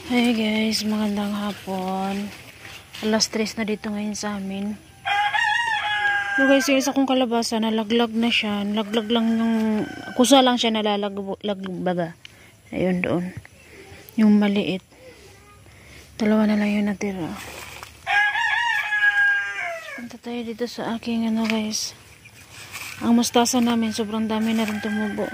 Hey guys, magandang hapon. Alas 3 na dito ngayon sa amin. So guys, yung isa kong kalabasa, nalaglag na siya. Nalaglag lang yung, kusa lang siya nalalagbaga. Ayun doon. Yung maliit. Dalawa na lang yung natira. Punta tayo dito sa aking guys. Ang mustasa namin, sobrang dami na rin tumubo.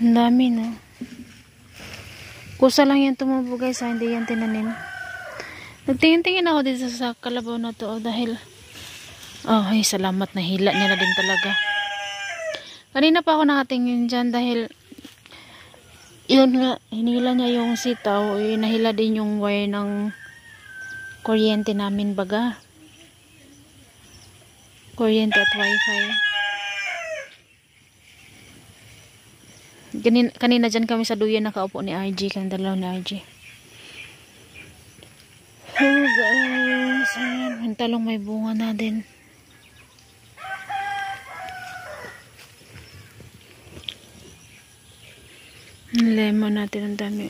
Ang dami na. Kusa lang yan tumubo guys, hindi yan tinanim. Nagtingin-tingin ako dito sa kalabaw na to dahil ay salamat, nahila niya na din talaga. Kanina pa ako nakatingin dyan dahil yun nga, hinila niya yung sitaw, nahila din yung wire ng kuryente namin baga. Kuryente at wifi. Kanina dyan kami sa duyan nakaupo ni RG, kang dalaw ni RG. Oh guys, ayan, yung talong may bunga na din. Lemon natin ang dami.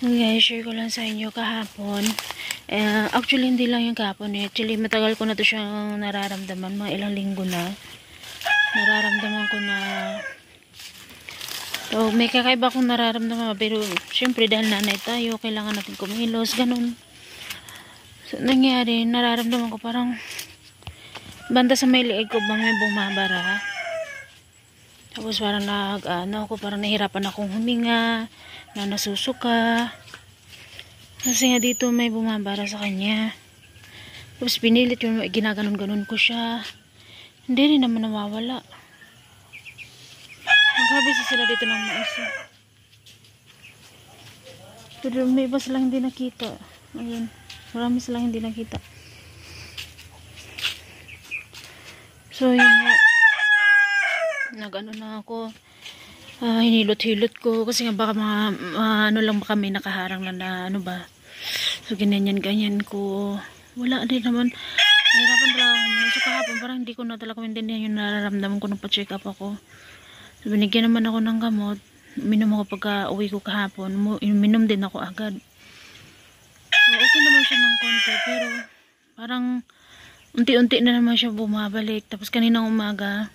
Okay, share ko lang sa inyo kahapon. Actually hindi lang yung kahapon actually matagal ko na to siyang nararamdaman, mga ilang linggo na. Nararamdaman ko na so, may kakaiba akong nararamdaman pero syempre dahil nanay tayo kailangan natin kumilos, ganun. So, nangyari, nararamdaman ko parang banda sa may liig ko ba may bumabara. Tapos parang parang nahirapan akong huminga, na nasusuka. Kasi nga dito may bumabara sa kanya. Tapos pinilit yung ginaganon-ganon ko siya. Hindi rin naman nawawala. Maghabis sila dito ng mais. Pero may iba silang hindi nakita. Ayun. Marami silang hindi nakita. So yun nga. Nag-ano na ako. Hinilot-hilot ko. Kasi nga baka ano lang baka may nakaharang lang na ano ba. So ganyan-ganyan ko. Wala din naman. Nahirapan talaga ako. So kahapon parang hindi ko na talaga maintindihan yung nararamdaman ko nung pa-check up ako. So, binigyan naman ako ng gamot. Minom ako pagka uwi ko kahapon. Minom din ako agad. So, okay naman siya ng konti. Pero, parang, unti-unti na naman siya bumabalik. Tapos, kaninang umaga.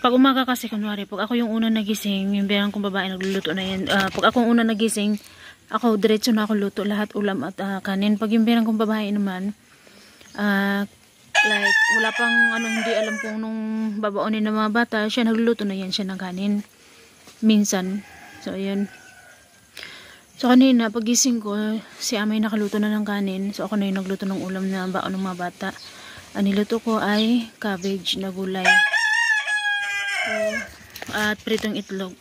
Pag umaga kasi, kunwari, pag ako yung una nagising, yung birang kong babae nagluluto na yan. Pag ako una nagising, ako, diretso na ako luto. Lahat ulam at kanin. Pag yung birang kong babae naman, like, wala pang hindi alam kung nung babaonin ng mga bata, siya nagluluto na yan siya ng kanin. Minsan. So, ayun. So, kanina, pagising ko, si Amay nakaluto na ng kanin. So, ako na yung nagluto ng ulam na baon ng mga bata. Ang niluto ko ay cabbage na gulay. So, at pritong itlog.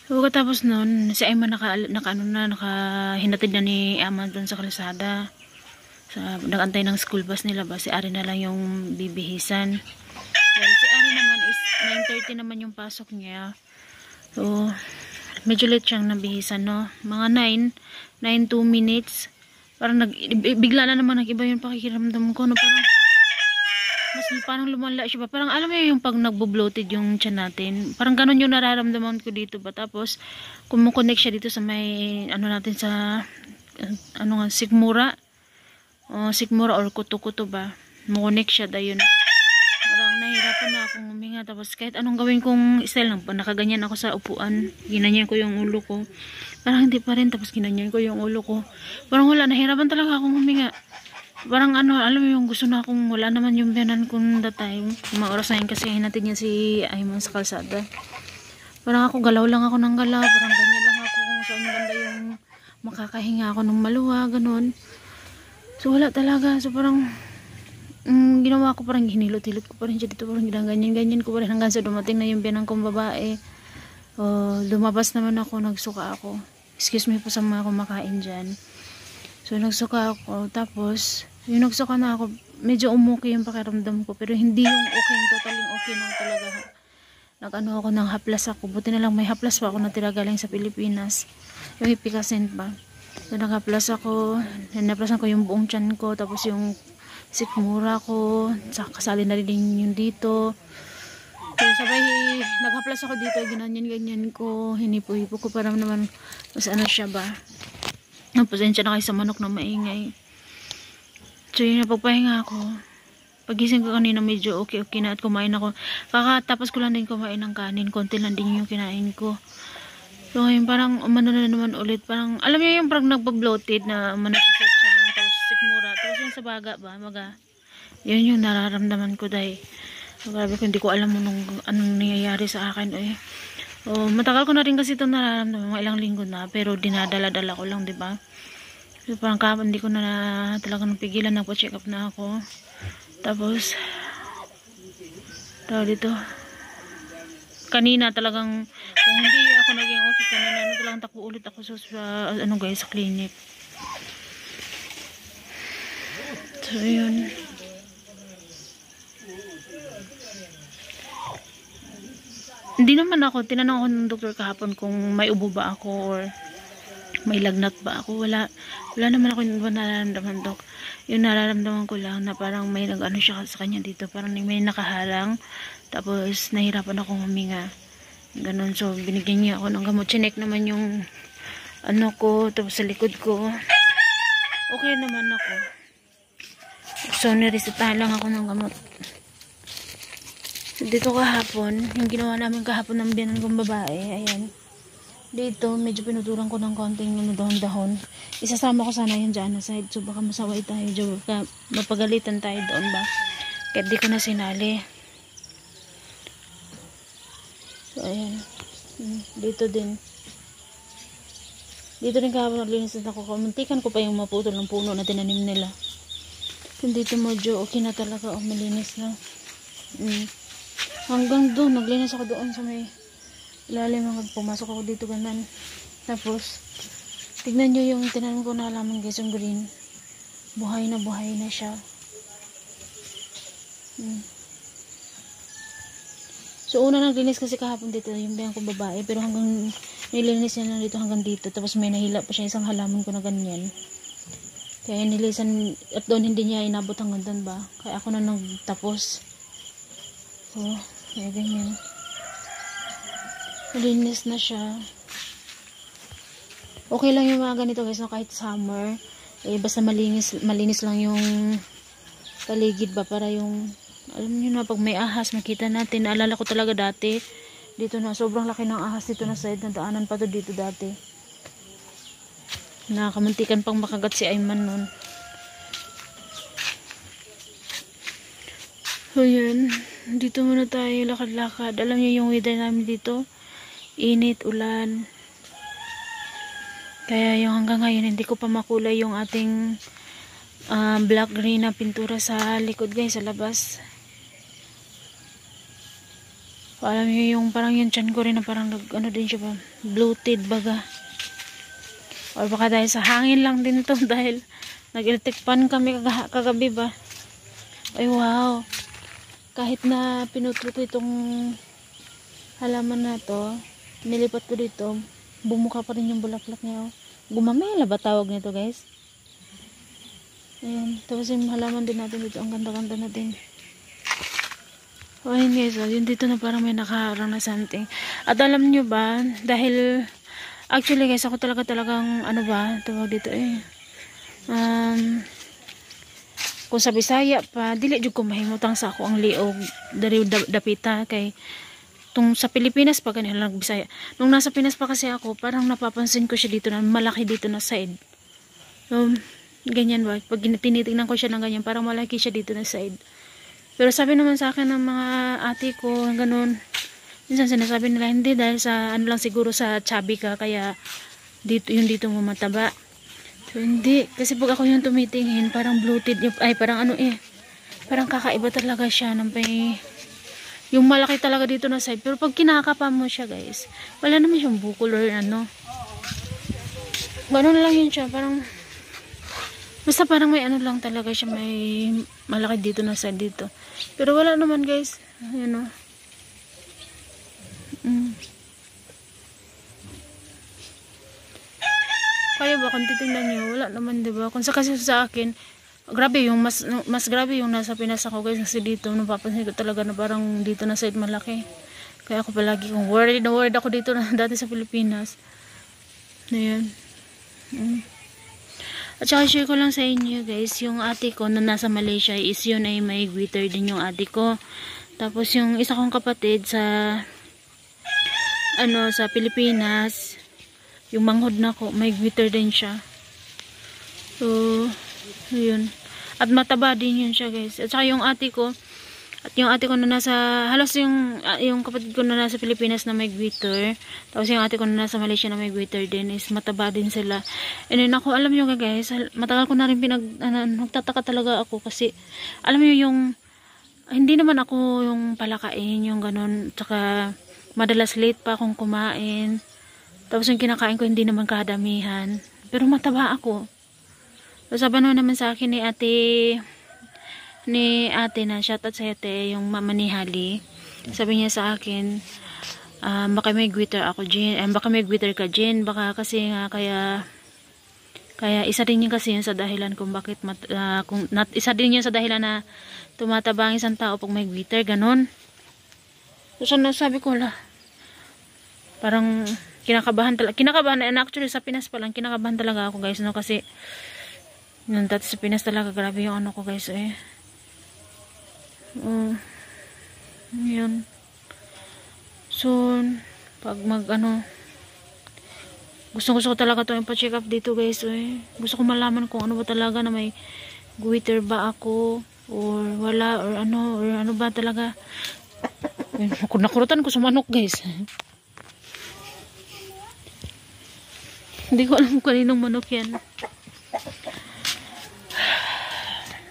So, katapos nun, si Ayman nakahinatid na ni Ama dun sa kalsada. Nagantay ng school bus nila ba, si Ari na lang yung bibihisan. Dahil si Ari naman is 9:30 naman yung pasok niya. So, medyo late siyang nabihisan, no? Mga 9, 2 minutes. Parang bigla na naman nag-iba yung pakikiramdam ko, no? Parang lumala siya ba? Parang alam mo yung pag nagbo-bloated yung tiyan natin. Parang ganun yung nararamdaman ko dito ba. Tapos, kumukonect siya dito sa may, natin sa, sigmura or kuto-kuto ba, mukonek siya dayon. Parang nahirapan na akong huminga. Tapos kahit anong gawin kong style lang, nakaganyan ako sa upuan, ginanyan ko yung ulo ko, parang hindi pa rin. Tapos ginanyan ko yung ulo ko, parang wala, nahirapan talaga akong huminga. Parang alam mo yung gusto na akong, wala naman yung biyanan kong that time. Mga oras na yun kasi hinatid niya si Ayman sa kalsada. Parang ako, galaw lang ako ng galaw, parang ganyan lang ako kung saan banda yung makakahinga ako ng maluwa, ganun. So wala talaga. So parang ginawa ko, parang hinilot-hilot ko pa rin siya dito, parang ganyan ko pa rin hanggang sa dumating na yung biyanang kong babae. Lumabas naman ako, nagsuka ako. Excuse me po sa mga kumakain dyan. So nagsuka ako, tapos yung nagsuka na ako, medyo umuki yung pakiramdam ko, pero hindi yung okay, totaling okay na talaga. Ako ng haplas ako, buti na lang may haplas pa ako natira galing sa Pilipinas, yung ipikasin pa. So, naka-plus ako. Naplasan ko yung buong tiyan ko. Tapos yung sikmura ko, kasali na rin yung dito. So, sabay naghaplas ako dito, ganyan ko, hinipo-hipo ko para naman mas ano siya ba. Pasensya na kayo sa manok na maingay. So yun, napagpahinga ako. Pagising ko kanina medyo okay na at kumain ako. Kakatapos ko lang din kumain ng kanin, konti lang din yung kinain ko. So ngayon parang umano na naman ulit, parang alam niyo yung parang nagpa-bloated na manasasat siya, tapos sikmura, tapos yung sa baga ba, yun yung nararamdaman ko dahil grabe ko, hindi ko alam anong nangyayari sa akin. Matagal ko na rin kasi ito nararamdaman, mga ilang linggo na, pero dinadala-dala ko lang, diba? So parang kahapon hindi ko na talaga napigilan, nagpa-check up na ako. Tapos dito kanina talagang, kung hindi ako naging okay kanina, talagang takbo ulit ako sa sa clinic. So yun, hindi naman ako, tinanong ako ng doktor kahapon kung may ubo ba ako or may lagnat ba ako. Wala naman ako yung nararamdaman, dok. Yung nararamdaman ko lang na parang may nag-ano siya sa kanya dito, parang may nakaharang, tapos nahirapan akong huminga, ganun. So binigyan niya ako ng gamot, chinek naman yung ano ko, tapos sa likod ko okay naman ako. So niresetahan lang ako ng gamot. Dito kahapon, yung ginawa namin kahapon ng biyanan kong babae, ayan. Dito, medyo pinuturan ko ng konting dahon-dahon. Isasama ko sana yun dyan na side. So baka masaway tayo dyan. Baka mapagalitan tayo doon ba. Kaya di ko na sinali. So ayan. Dito din. Dito rin kahapon naglinis na ako. Kamuntikan ko pa yung maputol ng puno na tinanim nila. Kung dito medyo okay na talaga. Malinis na. Hanggang doon, naglinis ako doon sa may ilalim, pumasok ako dito ganun. Tapos tignan nyo yung tinanim ko na halaman guys, yung green, buhay na siya. So una naglinis kasi kahapon dito yung bayan ko babae, pero hanggang nilinis niya lang dito hanggang dito, tapos may nahila pa siya isang halaman ko na ganyan, kaya nilisan at doon hindi niya inabot hanggang doon ba, kaya ako na nagtapos. So kaya ganyan, malinis na siya. Okay lang yung mga ganito guys, no? Kahit summer, basta malinis lang yung paligid ba, para yung, alam nyo na, pag may ahas makita natin. Naalala ko talaga dati dito na sobrang laki ng ahas dito na side, na daanan pa to dito dati, nakamuntikan pang makagat si Ayman nun. So yun, dito muna tayo lakad-lakad. Alam niyo yung weather namin dito, init, ulan. Kaya yung hanggang ngayon hindi ko pa makulay yung ating black green na pintura sa likod guys, sa labas. So, alam niyo yung parang yung chan ko rin na parang ano din siya ba, bloated baga. Or baka dahil sa hangin lang din to, dahil nag-electric fan kami kagabi ba. Ay wow, kahit na pinutro ko itong halaman na to, nilipat ko dito, bumuka pa rin yung bulaklak niya. Gumamela ba tawag nito guys? Ayan, tapos yung halaman din natin dito, ang ganda-ganda na din. So ayun guys, yun dito na parang may nakaharang na something. At alam nyo ba, dahil actually guys, ako talagang ano ba, tawag dito kung sa Bisaya pa, dili jud ko mahimutang sa ako ang liog dari dapita kay tung sa Pilipinas pa kanila lang Bisaya. Nung nasa Pinas pa kasi ako, parang napapansin ko siya dito na malaki dito na side. So ganyan ba, pag tinitingnan ko siya ng ganyan, parang malaki siya dito na side. Pero sabi naman sa akin ng mga ate ko, ganun, minsan sinasabi nila hindi, dahil sa ano lang siguro sa chubby ka, kaya dito yung dito mo mataba. So hindi, kasi pag ako yung tumitingin, parang bloated, ay parang ano parang kakaiba talaga siya ng yung malaki talaga dito na side. Pero pag kinakapa mo siya guys, wala naman siyang bukol or ano, gano'n lang yun siya, parang basta parang may ano lang talaga siya, may malaki dito na side dito. Pero wala naman guys, yun o. Kaya ba kung titignan nyo, wala naman diba? Kung sa kasi sa akin, Grabe yung mas grabe yung nasa Pinas ako guys, kasi dito napapansin ko talaga na parang dito na side malaki. Kaya ako palagi kung worried ako dito na dati sa Pilipinas. Ayan. At saka share ko lang sa inyo guys, yung ate ko na nasa Malaysia is yun ay may glitter din yung ate ko. Tapos yung isa kong kapatid sa sa Pilipinas, yung manghod na ko, may glitter din siya. So, yun. At mataba din yun siya guys. At saka yung ate ko, na nasa, halos yung kapatid ko na nasa Pilipinas na may glitter. Tapos yung ate ko na nasa Malaysia na may glitter din, is mataba din sila. And then ako, alam nyo guys, matagal ko na rin nagtataka talaga ako kasi, alam nyo yung, hindi naman ako yung palakain, yung ganun. Tsaka, madalas late pa akong kumain. Tapos yung kinakain ko, hindi naman kadamihan. Pero mataba ako. So, sabi naman sa akin ni ate na, shoutout sa ate, yung mama ni Hali. Sabi niya sa akin, baka may glitter ako, Jen. Baka may glitter ka, Jen. Baka kasi nga, kaya isa din yun kasi yun sa dahilan kung bakit, isa din yun sa dahilan na tumataba ang isang tao pag may glitter, ganun. So, sabi ko, parang, kinakabahan, and actually sa Pinas pa lang, kinakabahan talaga ako guys, no, kasi, nung dati sa Pinas talaga, grabe yung ano ko guys yun. So, pag gusto ko talaga ito ipa-check up dito guys gusto ko malaman kung ano ba talaga na may glitter ba ako, or wala, or ano ba talaga. Nakurutan ko sa manok guys. Hindi ko alam kung kaninong manok yan.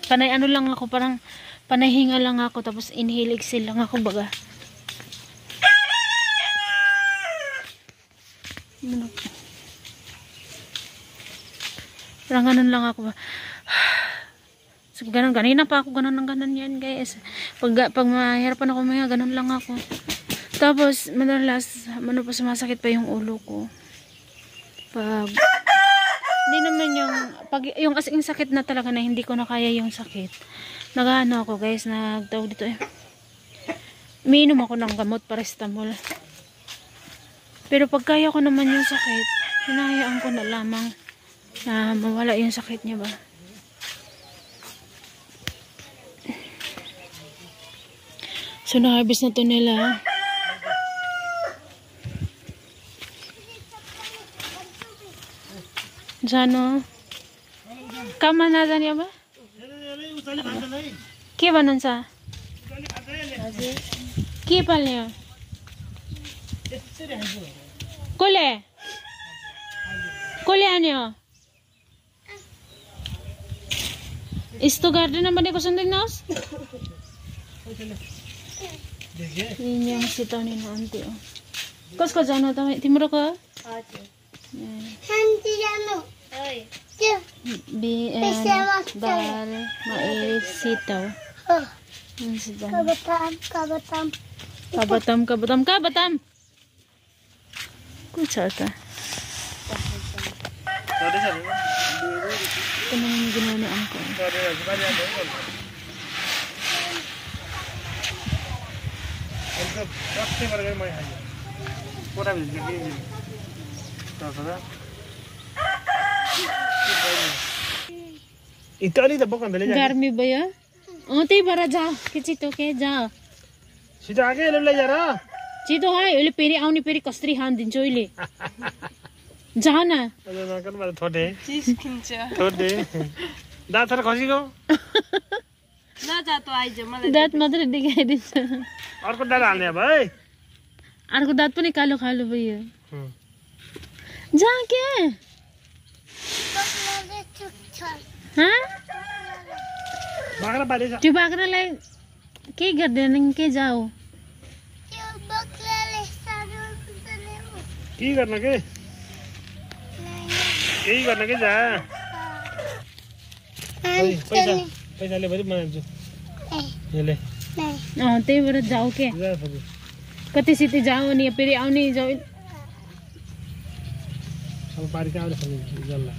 Panay lang ako, parang panay hinga lang ako, tapos inhale exhale lang ako baga. Parang ganun lang ako ba. So, ganun, ganina pa ako ganun yan guys. Pag mahirapan ako mga ganun lang ako. Tapos madalas pa sumasakit pa yung ulo ko. Hindi naman yung as in sakit na talaga na hindi ko na kaya yung sakit. Nagano ako guys, nagtawag dito umiinom ako ng gamot, paracetamol. Pero pag kaya ko naman yung sakit, hinahayaan ko na lamang na mawala yung sakit niya ba. So na-harvest na to nila. जानो कमा ना जाने अब के भन्नुहुन्छ के पाल्ने हो कसले आने हो यस्तो गर्दैन भनेको सुन्दैनस् यहाँ सिताउने अन्त्य हो कसको जानु त तिम्रो को bal mais sitaw kabatam kutsata ito naman yung ginawaan ko Italy तो बकन ले जा गर्मी भैया त्यही भएर जाऊ के छिटो के जाऊ सीधा आगे ले जा रहा छिटो है अहिले फेरि आउने फेरि कसरी खान दिन्छ अहिले जा न नकर मारे थोडे चीज खिन्छ थोडे दात थर खसीको ना जा त आइज मलाई दात मात्र देखाइदिन्छ अर्को दात हाल्ने भाइ अर्को दात पनि कालो कालो भयो जा के बाख्रा पाले छ त्यो बाख्रालाई के गर्दैन के जाऊ के गर्न के केही गर्न के जा पैसा ले बरु बनाउँछु ले त्यही भएर जाऊ के कति सिटी जाऊ अनि फेरि आउने जाऊ अब पारी का आउँछ जल्ला